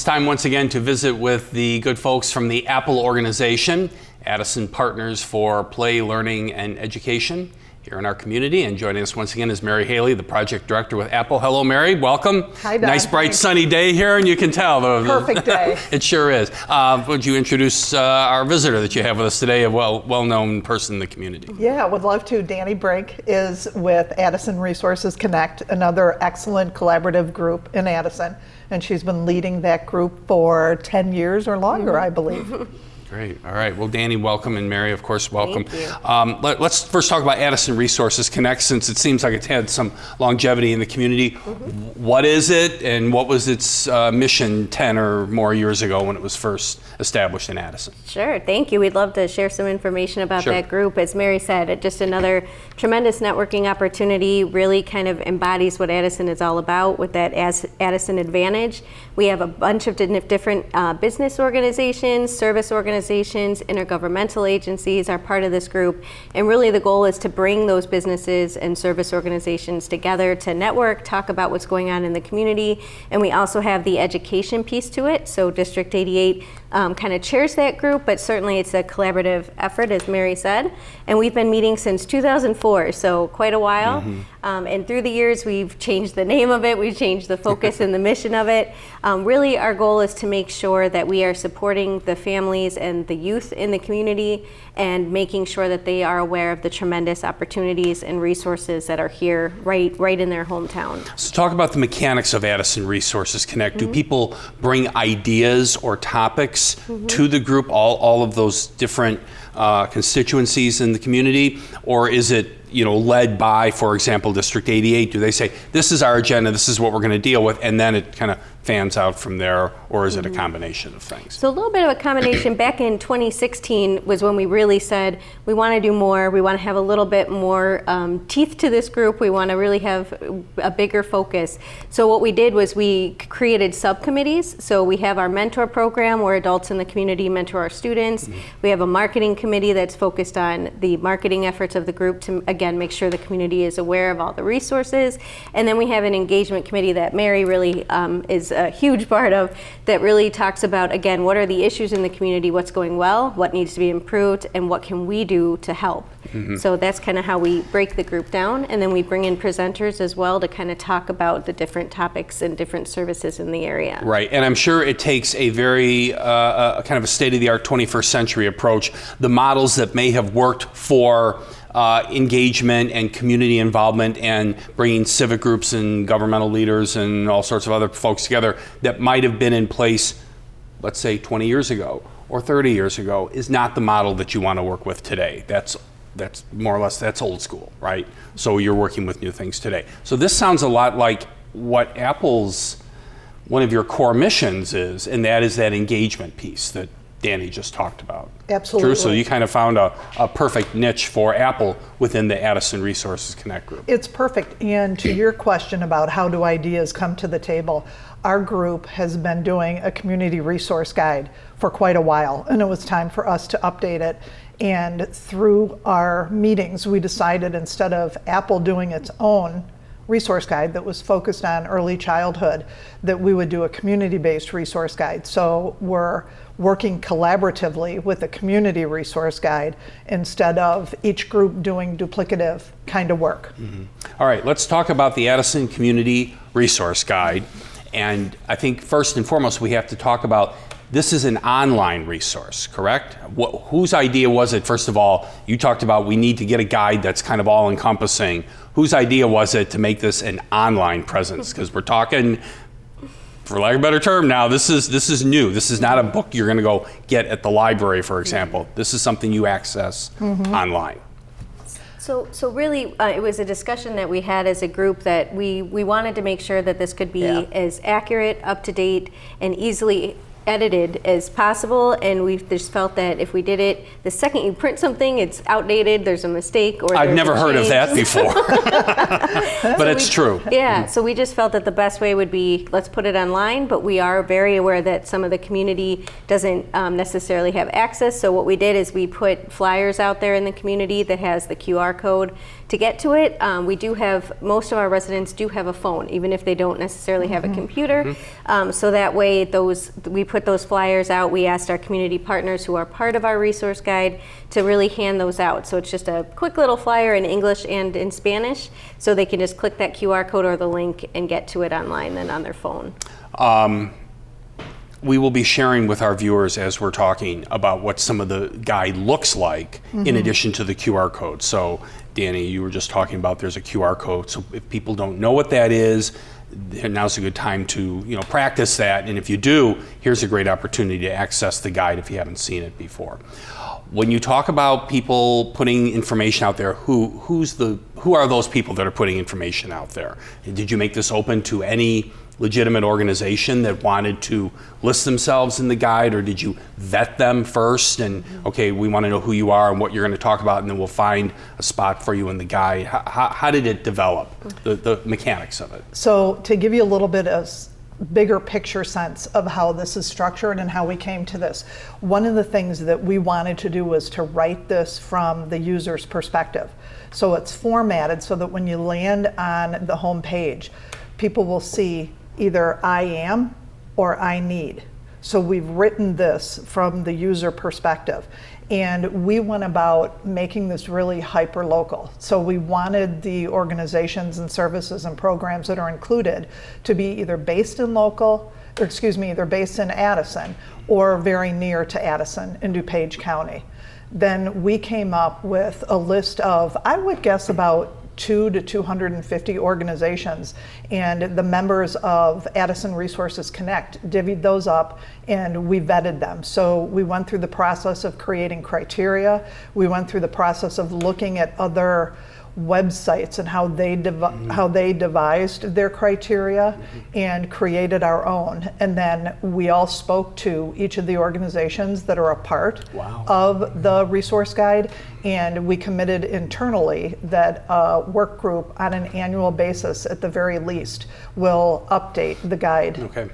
It's time once again to visit with the good folks from the Apple organization, Addison Partners for Play, Learning, and Education here in our community. And joining us once again is Mary Haley, the project director with Apple. Hello, Mary. Welcome. Hi, Doug. Nice, bright, sunny day here, and you can tell. Perfect day. It sure is. Would you introduce our visitor that you have with us today, a well-known person in the community? Yeah, would love to. Danny Brink is with Addison Resources Connect, another excellent collaborative group in Addison. And she's been leading that group for 10 years or longer, I believe. Great. All right. Well, Danny, welcome, and Mary, of course, welcome. Thank you. Let's first talk about Addison Resources Connect, since it seems like it's had some longevity in the community. What is it, and what was its mission 10 or more years ago when it was first established in Addison? Sure, thank you. We'd love to share some information about that group. As Mary said, just another tremendous networking opportunity, really kind of embodies what Addison is all about with that Addison Advantage. We have a bunch of different business organizations, service organizations, intergovernmental agencies are part of this group. And really the goal is to bring those businesses and service organizations together to network, talk about what's going on in the community. And we also have the education piece to it. So District 88 kind of chairs that group, but certainly it's a collaborative effort, as Mary said. And we've been meeting since 2004, so quite a while. And through the years, we've changed the name of it, we've changed the focus and the mission of it. Really, our goal is to make sure that we are supporting the families and the youth in the community and making sure that they are aware of the tremendous opportunities and resources that are here right in their hometown. So talk about the mechanics of Addison Resources Connect. Do people bring ideas or topics to the group, all of those different constituencies in the community, or is it led by, for example, District 88? Do they say, this is our agenda, this is what we're going to deal with, and then it kind of fans out from there, or is it a combination of things? So a little bit of a combination. Back in 2016 was when we really said, we want to do more, we want to have a little bit more teeth to this group, we want to really have a bigger focus. So what we did was we created subcommittees. So we have our mentor program where adults in the community mentor our students. We have a marketing committee that's focused on the marketing efforts of the group to, again, make sure the community is aware of all the resources. And then we have an engagement committee that Mary really is a huge part of, that really talks about, again, what are the issues in the community, what's going well, what needs to be improved, and what can we do to help. So that's kind of how we break the group down, and then we bring in presenters as well to kind of talk about the different topics and different services in the area. Right, and I'm sure it takes a very kind of a state-of-the-art 21st century approach. The models that may have worked for engagement and community involvement and bringing civic groups and governmental leaders and all sorts of other folks together that might have been in place, let's say 20 years ago or 30 years ago, is not the model that you want to work with today. That's more or less, that's old school, right? So you're working with new things today. So this sounds a lot like what Apple's, one of your core missions is, and that is that engagement piece that Danny just talked about. Absolutely. True? So you kind of found a perfect niche for Apple within the Addison Resources Connect group. It's perfect. And to your question about how do ideas come to the table, our group has been doing a community resource guide for quite a while, and it was time for us to update it. And through our meetings, we decided, instead of Apple doing its own resource guide that was focused on early childhood, that we would do a community-based resource guide. So we're working collaboratively with a community resource guide instead of each group doing duplicative kind of work. All right, let's talk about the Addison Community Resource Guide. And I think first and foremost, we have to talk about, this is an online resource, correct? Whose idea was it, first of all? You talked about we need to get a guide that's kind of all-encompassing. Whose idea was it to make this an online presence? Because we're talking, for lack of a better term now, this is new. This is not a book you're going to go get at the library, for example. This is something you access online. So really, it was a discussion that we had as a group that we wanted to make sure that this could be as accurate, up to date, and easily edited as possible, and we've just felt that if we did it, the second you print something, it's outdated, there's a mistake, or I've there's never a heard of change. that before. But it's true. Yeah, so we just felt that the best way would be, let's put it online, but we are very aware that some of the community doesn't necessarily have access. So what we did is we put flyers out there in the community that has the QR code to get to it. We do have, most of our residents do have a phone, even if they don't necessarily have a computer. So that way, we put those flyers out. We asked our community partners who are part of our resource guide to really hand those out. So it's just a quick little flyer in English and in Spanish, so they can just click that QR code or the link and get to it online then on their phone. We will be sharing with our viewers as we're talking about what some of the guide looks like in addition to the QR code. So Danny, you were just talking about there's a QR code. So if people don't know what that is, now's a good time to practice that. And if you do, here's a great opportunity to access the guide if you haven't seen it before. When you talk about people putting information out there, who are those people that are putting information out there? Did you make this open to any legitimate organization that wanted to list themselves in the guide, or did you vet them first and okay, we want to know who you are and what you're going to talk about, and then we'll find a spot for you in the guide? How did it develop, the mechanics of it? So to give you a little bit of bigger picture sense of how this is structured and how we came to this, one of the things that we wanted to do was to write this from the user's perspective. So it's formatted so that when you land on the home page, people will see either I am or I need. So we've written this from the user perspective. And we went about making this really hyper-local. So we wanted the organizations and services and programs that are included to be either based in either based in Addison or very near to Addison in DuPage County. Then we came up with a list of, I would guess, about 200 to 250 organizations, and the members of Addison Resources Connect divvied those up and we vetted them. So we went through the process of creating criteria. We went through the process of looking at other websites and how they devised their criteria and created our own. And then we all spoke to each of the organizations that are a part of the resource guide, and we committed internally that a work group on an annual basis at the very least will update the guide. Okay.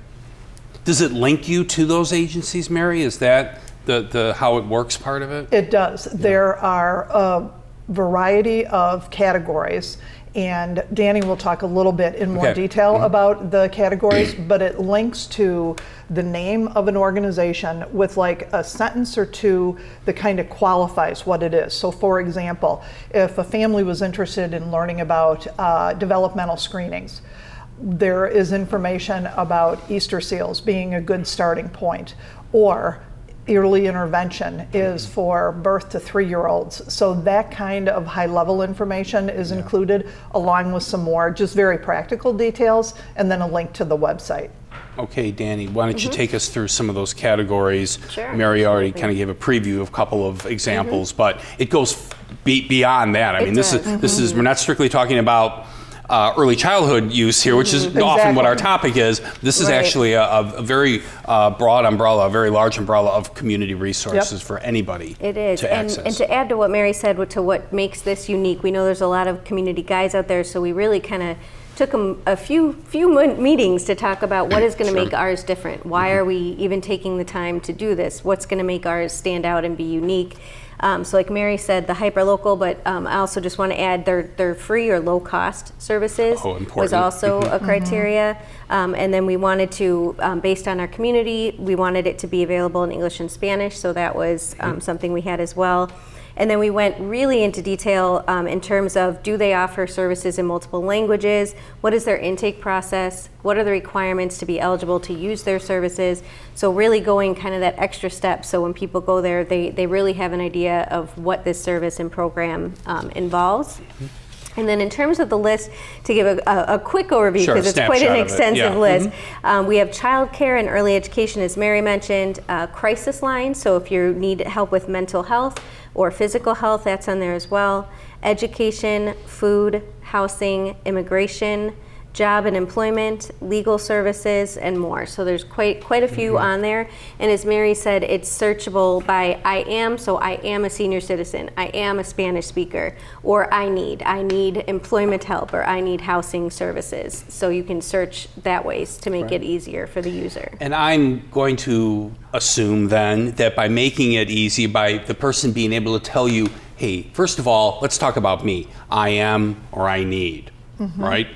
Does it link you to those agencies, Mary? Is that the how it works part of it? It does. Yeah. There are variety of categories, and Danny will talk a little bit in more detail about the categories, but it links to the name of an organization with like a sentence or two that kind of qualifies what it is. So for example, if a family was interested in learning about developmental screenings, there is information about Easter seals being a good starting point, or early intervention is for birth to 3-year-olds. So that kind of high-level information is included, along with some more just very practical details, and then a link to the website. Okay, Danny, why don't you take us through some of those categories? Sure. Mary already kind of gave a preview of a couple of examples, but it goes beyond that. I mean, this is we're not strictly talking about early childhood use here, which is often what our topic is. This is actually a very broad umbrella, a very large umbrella of community resources for anybody. It is. To access. And to add to what Mary said, to what makes this unique, we know there's a lot of community guides out there, so we really kind of took a few meetings to talk about what is going to make ours different. Why are we even taking the time to do this? What's going to make ours stand out and be unique? So like Mary said, the hyper-local, but I also just want to add their free or low-cost services was also a criteria. And then we wanted to, based on our community, we wanted it to be available in English and Spanish, so that was something we had as well. And then we went really into detail in terms of, do they offer services in multiple languages? What is their intake process? What are the requirements to be eligible to use their services? So really going kind of that extra step, so when people go there, they really have an idea of what this service and program involves. And then in terms of the list, to give a quick overview, because it's quite an extensive list, we have childcare and early education, as Mary mentioned, crisis line, so if you need help with mental health or physical health, that's on there as well, education, food, housing, immigration, job and employment, legal services, and more. So there's quite a few on there. And as Mary said, it's searchable by I am, so I am a senior citizen, I am a Spanish speaker, or I need employment help, or I need housing services. So you can search that way to make it easier for the user. And I'm going to assume then that by making it easy, by the person being able to tell you, hey, first of all, let's talk about me. I am or I need, right?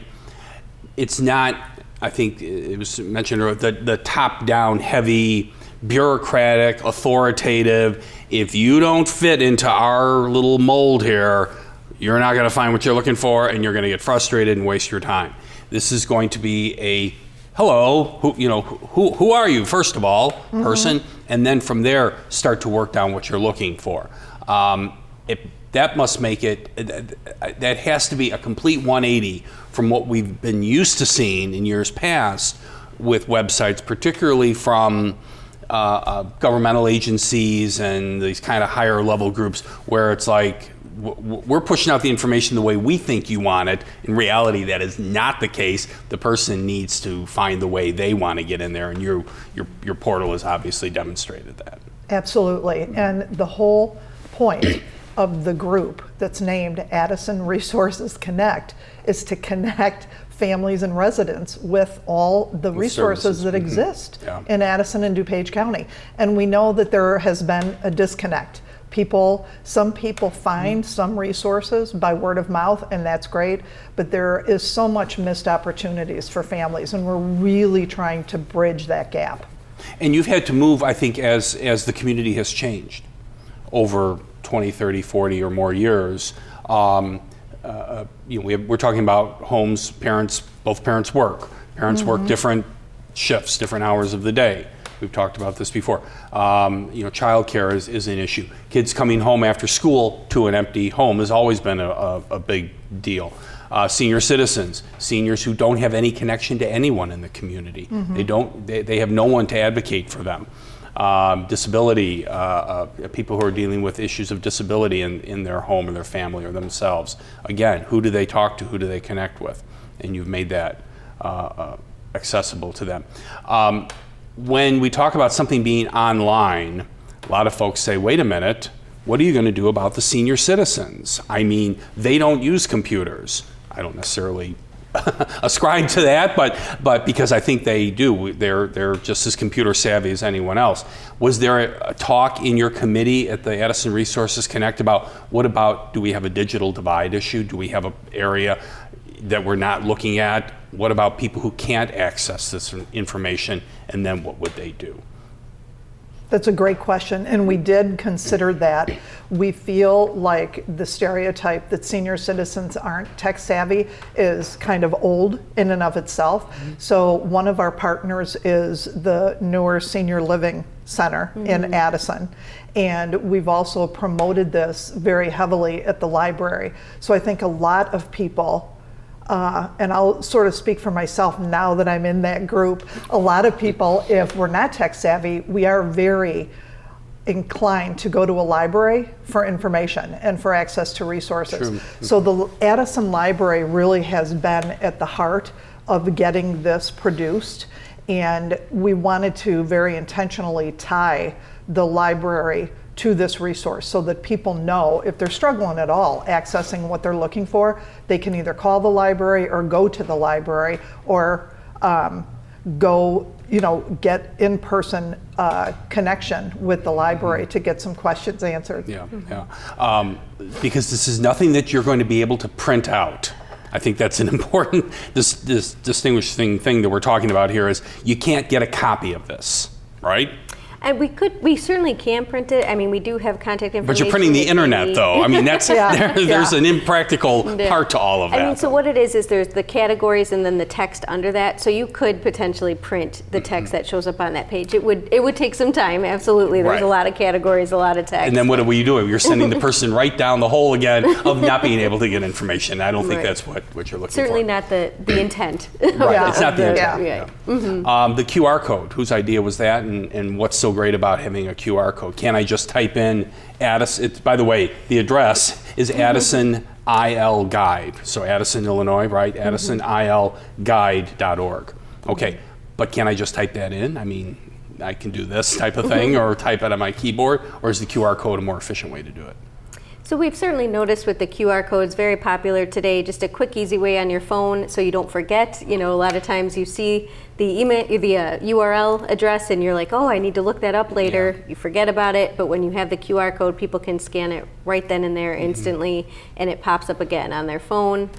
It's not, I think it was mentioned earlier, the top-down heavy, bureaucratic, authoritative, if you don't fit into our little mold here, you're not going to find what you're looking for, and you're going to get frustrated and waste your time. This is going to be a, hello, who are you, first of all, person, and then from there, start to work down what you're looking for. That must make it, that has to be a complete 180 from what we've been used to seeing in years past with websites, particularly from governmental agencies and these kind of higher level groups where it's like, we're pushing out the information the way we think you want it. In reality, that is not the case. The person needs to find the way they want to get in there, and your portal has obviously demonstrated that. Absolutely, and the whole point of the group that's named Addison Resources Connect is to connect families and residents with all the resources that exist in Addison and DuPage County. And we know that there has been a disconnect. Some people find some resources by word of mouth, and that's great, but there is so much missed opportunities for families, and we're really trying to bridge that gap. And you've had to move, I think, as the community has changed over 20, 30, 40 or more years. We're talking about homes, both parents work. Parents work different shifts, different hours of the day. We've talked about this before. Childcare is an issue. Kids coming home after school to an empty home has always been a big deal. Senior citizens, seniors who don't have any connection to anyone in the community. They have no one to advocate for them. Disability, people who are dealing with issues of disability in their home or their family or themselves. Again, who do they talk to? Who do they connect with? And you've made that accessible to them. When we talk about something being online, a lot of folks say, wait a minute, what are you going to do about the senior citizens? I mean, they don't use computers. I don't necessarily ascribe to that, but because I think they do, they're just as computer savvy as anyone else. Was there a talk in your committee at the Addison Resources Connect about do we have a digital divide issue? Do we have an area that we're not looking at? What about people who can't access this information, and then what would they do? That's a great question, and we did consider that. We feel like the stereotype that senior citizens aren't tech savvy is kind of old in and of itself. So one of our partners is the newer senior living center in Addison, and we've also promoted this very heavily at the library. So I think a lot of people, and I'll sort of speak for myself now that I'm in that group, a lot of people, if we're not tech savvy, we are very inclined to go to a library for information and for access to resources. True. So the Addison Library really has been at the heart of getting this produced, and we wanted to very intentionally tie the library to this resource so that people know if they're struggling at all accessing what they're looking for, they can either call the library or go to the library or get in-person connection with the library to get some questions answered. Because this is nothing that you're going to be able to print out. I think that's an important this distinguishing thing that we're talking about here is you can't get a copy of this, right? And we certainly can print it. I mean, we do have contact information. But you're printing the internet, though. I mean, that's there's an impractical part to all of that. I mean, so what it is there's the categories and then the text under that. So you could potentially print the text that shows up on that page. It would take some time, absolutely. There's a lot of categories, a lot of text. And then what are you doing? You're sending the person right down the hole again of not being able to get information. I don't think that's what you're looking Certainly for. not the intent. Right, it's not the intent. Yeah. The QR code, whose idea was that, and what's so great about having a QR code? Can't I just type in Addison? By the way, the address is Addison IL Guide. So Addison, Illinois, right? AddisonILGuide.org. Okay, but can I just type that in? I mean, I can do this type of thing or type it on my keyboard, or is the QR code a more efficient way to do it? So we've certainly noticed with the QR codes, very popular today, just a quick, easy way on your phone so you don't forget. You know, a lot of times you see the email, the URL address and you're like, oh, I need to look that up later. You forget about it, but when you have the QR code, people can scan it right then and there instantly, and it pops up again on their phone.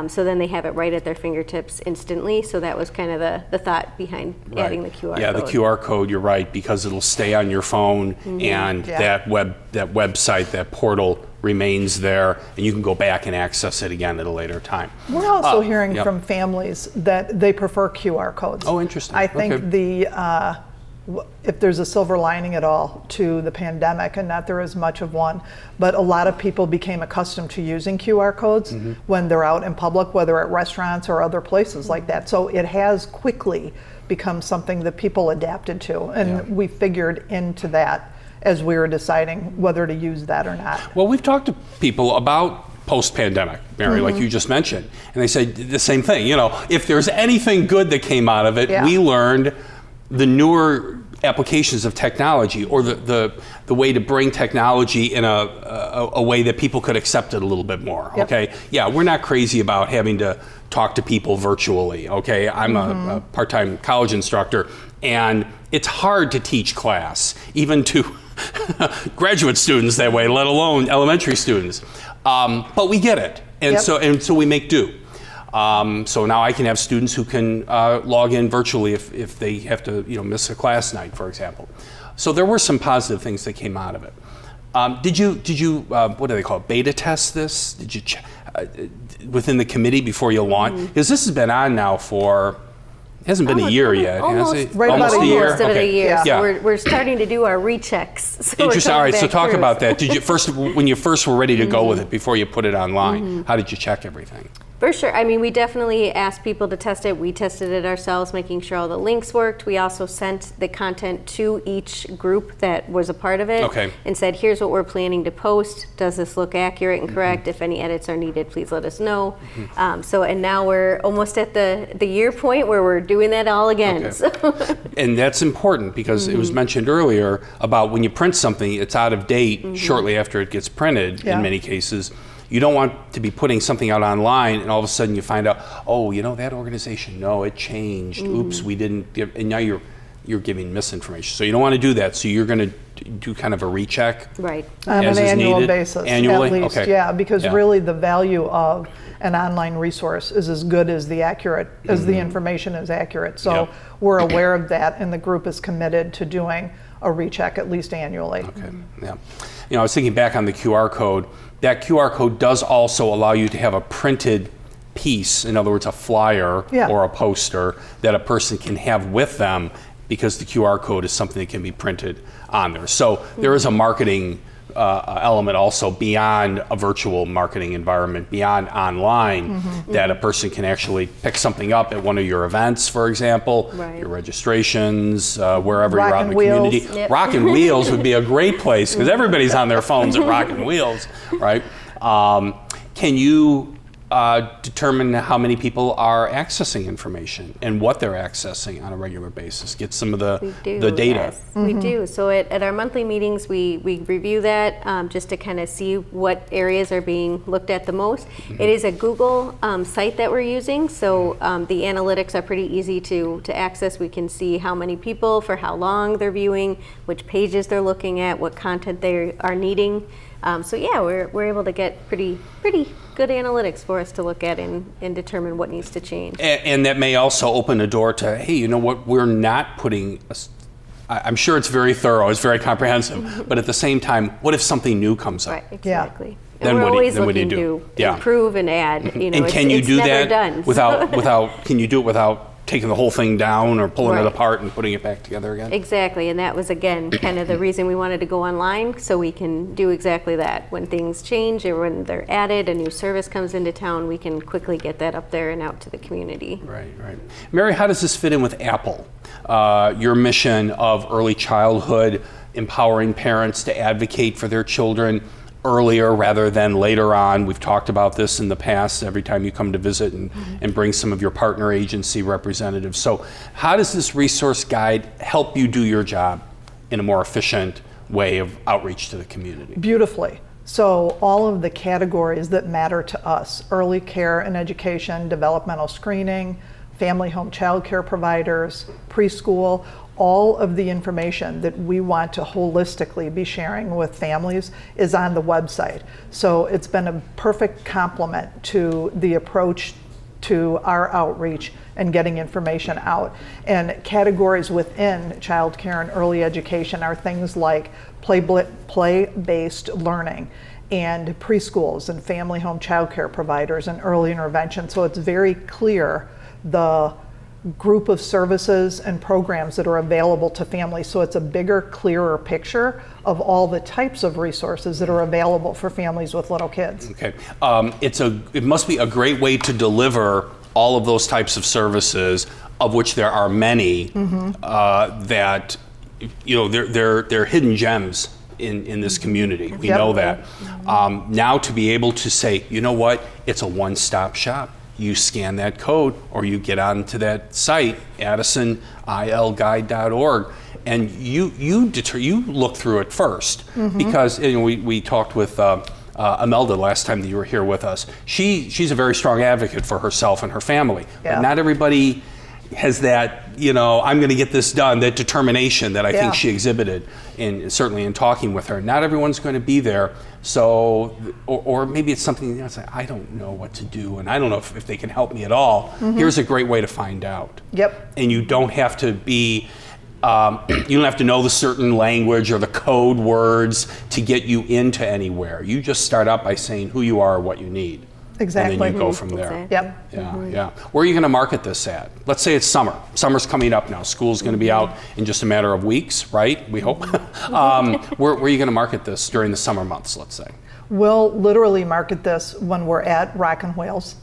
So then they have it right at their fingertips instantly. So that was kind of the thought behind adding the QR code. Yeah, the QR code, you're right, because it'll stay on your phone and that website, that portal remains there, and you can go back and access it again at a later time. We're also hearing from families that they prefer QR codes. Oh, interesting. I think if there's a silver lining at all to the pandemic, and not there is much of one, but a lot of people became accustomed to using QR codes when they're out in public, whether at restaurants or other places like that. So it has quickly become something that people adapted to, and we figured into that as we were deciding whether to use that or not. Well, we've talked to people about post-pandemic, Mary, like you just mentioned, and they say the same thing. You know, if there's anything good that came out of it, we learned the newer applications of technology, or the way to bring technology in a way that people could accept it a little bit more. Okay, yeah, we're not crazy about having to talk to people virtually. Okay, I'm a part-time college instructor, and it's hard to teach class, even to graduate students that way, let alone elementary students. But we get it, and so we make do. So now I can have students who can log in virtually if they have to, miss a class night, for example. So there were some positive things that came out of it. Did you what do they call it, beta test this? Did you within the committee before you launch? Because this has been on now for. It hasn't been a year yet, has it? Almost a year. Almost a year. Yeah. So we're starting to do our rechecks. So interesting. All right, so talk about that. Did you when you first were ready to go with it before you put it online, how did you check everything? For sure. I mean, we definitely asked people to test it. We tested it ourselves, making sure all the links worked. We also sent the content to each group that was a part of it and said, here's what we're planning to post. Does this look accurate and correct? If any edits are needed, please let us know. And now we're almost at the year point where we're doing that all again. So. And that's important because it was mentioned earlier about when you print something, it's out of date shortly after it gets printed in many cases. You don't want to be putting something out online and all of a sudden you find out, oh, that organization, no, it changed. Oops, we didn't give, and now you're giving misinformation. So you don't want to do that. So you're going to do kind of a recheck, right? On an annual basis, annually, at least, because really the value of an online resource is as good as the information is accurate. So we're aware of that, and the group is committed to doing a recheck at least annually. Okay, yeah. I was thinking back on the QR code. That QR code does also allow you to have a printed piece, in other words, a flyer or a poster that a person can have with them because the QR code is something that can be printed on there. So there is a marketing element also beyond a virtual marketing environment, beyond online, that a person can actually pick something up at one of your events, for example, your registrations, wherever you're out in the community. Rock and Wheels would be a great place because everybody's on their phones at Rock and Wheels, right? Can you determine how many people are accessing information and what they're accessing on a regular basis? Get some of the data. Yes, we do. So at our monthly meetings, we review that just to kind of see what areas are being looked at the most. It is a Google site that we're using, so the analytics are pretty easy to access. We can see how many people, for how long they're viewing, which pages they're looking at, what content they are needing. We're able to get pretty good analytics for us to look at and determine what needs to change. And that may also open a door to, hey, you know what, we're not putting, I'm sure it's very thorough, it's very comprehensive, but at the same time, what if something new comes up? Right, exactly. Yeah. And we're always looking to improve and add. And can you do that without, can you do it without taking the whole thing down or pulling it Right. apart and putting it back together again. Exactly, and that was again kind of the reason we wanted to go online, so we can do exactly that. When things change or when they're added, a new service comes into town, we can quickly get that up there and out to the community. Right, right. Mary, how does this fit in with Apple? Your mission of early childhood, empowering parents to advocate for their children earlier rather than later on. We've talked about this in the past every time you come to visit and bring some of your partner agency representatives. So how does this resource guide help you do your job in a more efficient way of outreach to the community? Beautifully. So all of the categories that matter to us, early care and education, developmental screening, family home child care providers, preschool, all of the information that we want to holistically be sharing with families is on the website. So it's been a perfect complement to the approach to our outreach and getting information out. And categories within child care and early education are things like play-based learning and preschools and family home child care providers and early intervention. So it's very clear the group of services and programs that are available to families. So it's a bigger, clearer picture of all the types of resources that are available for families with little kids. Okay, it must be a great way to deliver all of those types of services, of which there are many, that, you know, they're hidden gems in this community. We Yep. know that. Now to be able to say, you know what, it's a one-stop shop. You scan that code or you get onto that site, addisonilguide.org, and you look through it first. Because we talked with Imelda last time that you were here with us. She's a very strong advocate for herself and her family. Yeah. But not everybody has that, you know, I'm going to get this done, that determination that I Yeah. think she exhibited, certainly in talking with her. Not everyone's going to be there. So, or maybe it's something, you know, it's like, I don't know what to do, and I don't know if they can help me at all. Here's a great way to find out. Yep. And you don't have to be, you don't have to know the certain language or the code words to get you into anywhere. You just start out by saying who you are, what you need. Exactly. And then you go from there. Exactly. Yep. Yeah, yeah. Where are you going to market this at? Let's say it's summer. Summer's coming up now. School's going to be out in just a matter of weeks, right? We hope. Where are you going to market this during the summer months, let's say? We'll literally market this when we're at Rockin' Wheels.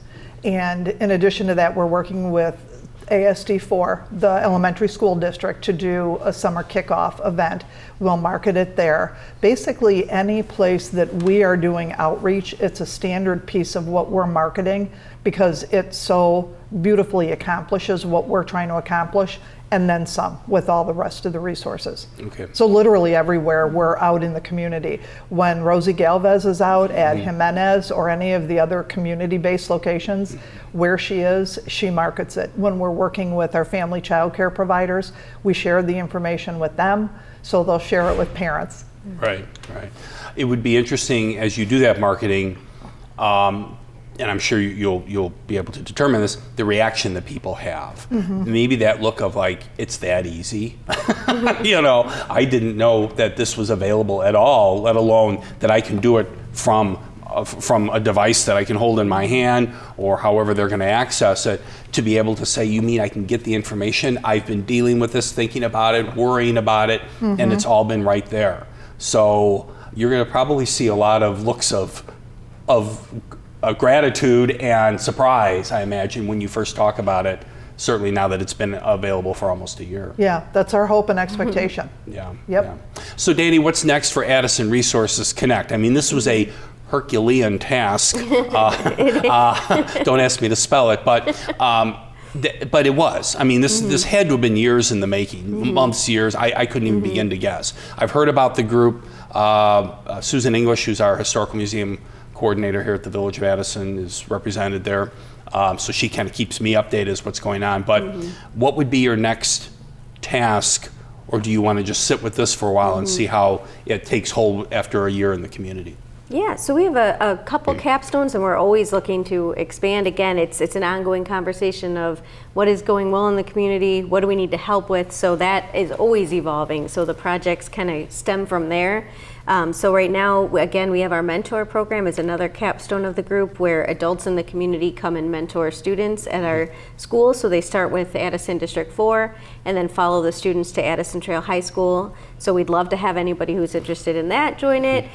And in addition to that, we're working with ASD4, the elementary school district, to do a summer kickoff event. We'll market it there. Basically, any place that we are doing outreach, it's a standard piece of what we're marketing because it so beautifully accomplishes what we're trying to accomplish, and then some with all the rest of the resources. Okay. So literally everywhere we're out in the community. When Rosie Galvez is out at Jimenez or any of the other community-based locations, where she is, she markets it. When we're working with our family child care providers, we share the information with them, so they'll share it with parents. Right, right. It would be interesting as you do that marketing, and I'm sure you'll be able to determine this, the reaction that people have. Maybe that look of like, it's that easy. You know, I didn't know that this was available at all, let alone that I can do it from a device that I can hold in my hand or however they're going to access it, to be able to say, you mean I can get the information? I've been dealing with this, thinking about it, worrying about it, and it's all been right there. So you're going to probably see a lot of looks of gratitude and surprise, I imagine, when you first talk about it, certainly now that it's been available for almost a year. Yeah, that's our hope and expectation. Yeah. Yep. Yeah. So Danny, what's next for Addison Resources Connect? I mean, this was a Herculean task. Don't ask me to spell it, but it was. I mean, this had to have been years in the making, months, years. I couldn't even begin to guess. I've heard about the group. Susan English, who's our historical museum coordinator here at the Village of Addison, is represented there. So she kind of keeps me updated as what's going on. But what would be your next task, or do you want to just sit with this for a while and see how it takes hold after a year in the community? Yeah, so we have a couple capstones, and we're always looking to expand. Again, it's an ongoing conversation of what is going well in the community, what do we need to help with, so that is always evolving. So the projects kind of stem from there. So right now, again, we have our mentor program is another capstone of the group where adults in the community come and mentor students at our school. So they start with Addison District 4 and then follow the students to Addison Trail High School. So we'd love to have anybody who's interested in that join it.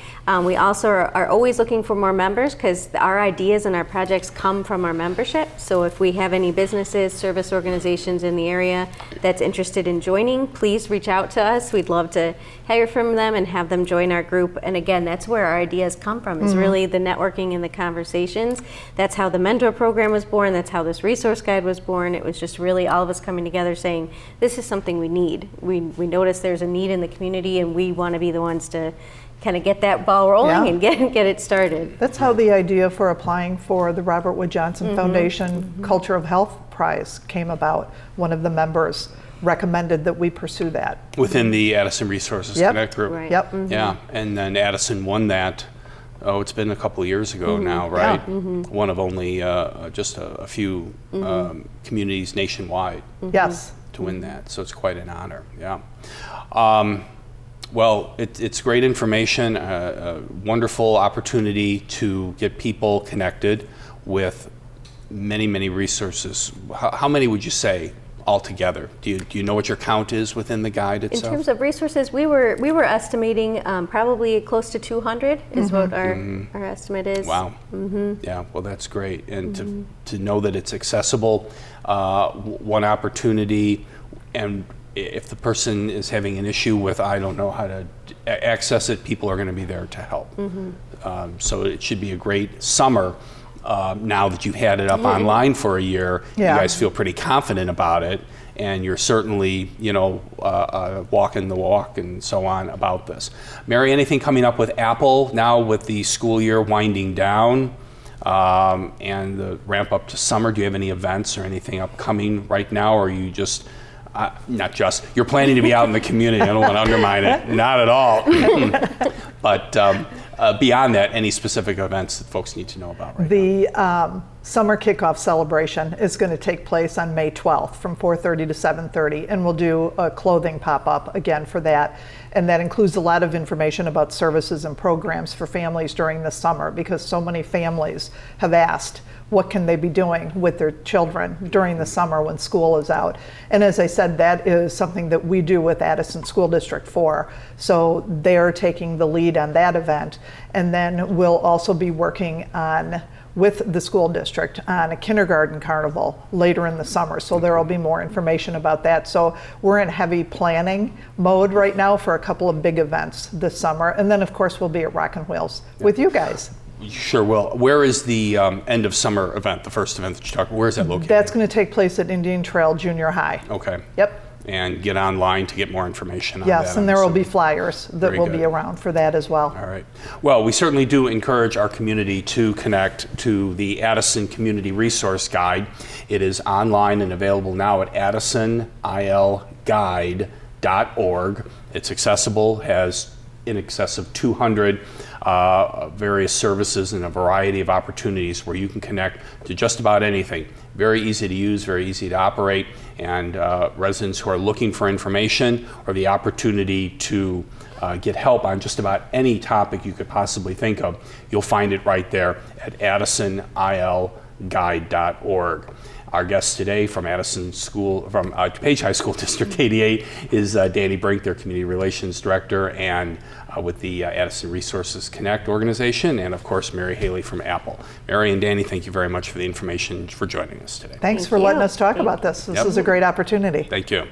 We also are always looking for more members because our ideas and our projects come from our membership. So if we have any businesses, service organizations in the area that's interested in joining, please reach out to us. We'd love to hear from them and have them join our group. And again, that's where our ideas come from, is really the networking and the conversations. That's how the mentor program was born. That's how this resource guide was born. It was just really all of us coming together saying, this is something we need. We notice there's a need in the community and we want to be the ones to kind of get that ball rolling and get it started. That's how the idea for applying for the Robert Wood Johnson Foundation Culture of Health Prize came about. One of the members recommended that we pursue that. Within the Addison Resources Connect group. Right. Yep. Yeah, and then Addison won that. Oh, it's been a couple of years ago now, right? One of only just a few communities nationwide Yes. to win that, so it's quite an honor. Yeah. Well, it's great information, a wonderful opportunity to get people connected with many, many resources. How many would you say altogether? Do you know what your count is within the guide itself? In terms of resources, we were estimating probably close to 200 is what our estimate is. Wow. Yeah, well, that's great. And to know that it's accessible, one opportunity, and if the person is having an issue with, I don't know how to access it, people are going to be there to help. So it should be a great summer. Now that you've had it up online for a year, you guys feel pretty confident about it, and you're certainly, walking the walk and so on about this. Mary, anything coming up with Apple now with the school year winding down and the ramp up to summer? Do you have any events or anything upcoming right now, or are you just you're planning to be out in the community? I don't want to undermine it, not at all. But beyond that, any specific events that folks need to know about right now? The summer kickoff celebration is going to take place on May 12th from 4:30 to 7:30, and we'll do a clothing pop-up again for that. And that includes a lot of information about services and programs for families during the summer, because so many families have asked, what can they be doing with their children during the summer when school is out? And as I said, that is something that we do with Addison School District 4. So they're taking the lead on that event. And then we'll also be working on, with the school district, on a kindergarten carnival later in the summer. So there will be more information about that. So we're in heavy planning mode right now for a couple of big events this summer. And then of course we'll be at Rockin' Wheels with you guys. You sure will. Where is the end of summer event, the first event that you talked about? Where is that located? That's going to take place at Indian Trail Junior High. Okay. Yep. And get online to get more information on that. Yes, and there will be flyers that will be around for that as well. All right. Well, we certainly do encourage our community to connect to the Addison Community Resource Guide. It is online and available now at addisonilguide.org. It's accessible, has in excess of 200 various services and a variety of opportunities where you can connect to just about anything. Very easy to use, very easy to operate, and residents who are looking for information or the opportunity to get help on just about any topic you could possibly think of, you'll find it right there at addisonilguide.org. Our guest today from DuPage High School District 88 is Danny Brink, their Community Relations Director, and with the Addison Resources Connect organization, and of course Mary Haley from Apple. Mary and Danny, thank you very much for the information, for joining us today. Thanks for letting us talk about this. This is a great opportunity. Thank you.